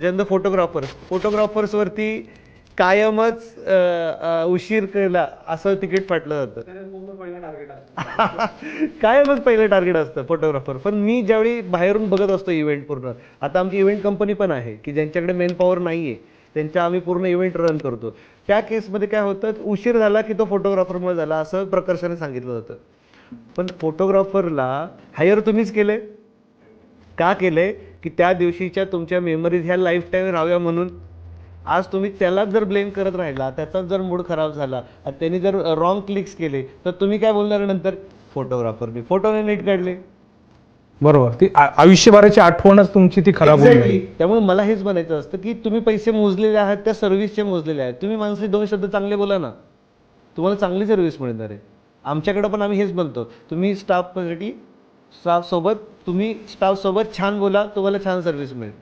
त्याच्यानंतर फोटोग्राफर्सवरती कायमच उशीर केला असं तिकीट फाटलं जातं. कायमच पहिलं टार्गेट असतं फोटोग्राफर. पण मी ज्यावेळी बाहेरून बघत असतो इव्हेंट पूर्ण, आता आमची इव्हेंट कंपनी पण आहे की ज्यांच्याकडे मेन पॉवर नाही आहे, त्यांच्या आम्ही पूर्ण इव्हेंट रन करतो. त्या केसमध्ये काय होतं, उशीर झाला की तो फोटोग्राफरमुळे झाला असं प्रकर्षाने सांगितलं जातं. पण फोटोग्राफरला हायर तुम्हीच केले का केले की त्या दिवशीच्या तुमच्या मेमरीज ह्या लाईफ टाईम राहाव्या म्हणून. आज तुम्ही त्यालाच जर ब्लेम करत राहिला, त्याचाच जर मूड खराब झाला, त्यांनी जर रॉंग क्लिक्स केले, तर तुम्ही काय बोलणार नंतर? फोटोग्राफरनी फोटोने नीट काढले. बरोबर, ती आयुष्यभराची आठवणच तुमची ती खराब होऊन Exactly. जाईल. त्यामुळे मला हेच म्हणायचं असतं की तुम्ही पैसे मोजलेले आहात त्या सर्व्हिसचे मोजलेले आहेत. तुम्ही माणसाचे 2 शब्द चांगले बोला ना, तुम्हाला चांगली सर्व्हिस मिळणार आहे. आमच्याकडे पण आम्ही हेच बोलतो, तुम्ही स्टाफसाठी स्टाफसोबत छान बोला, तुम्हाला छान सर्व्हिस मिळेल.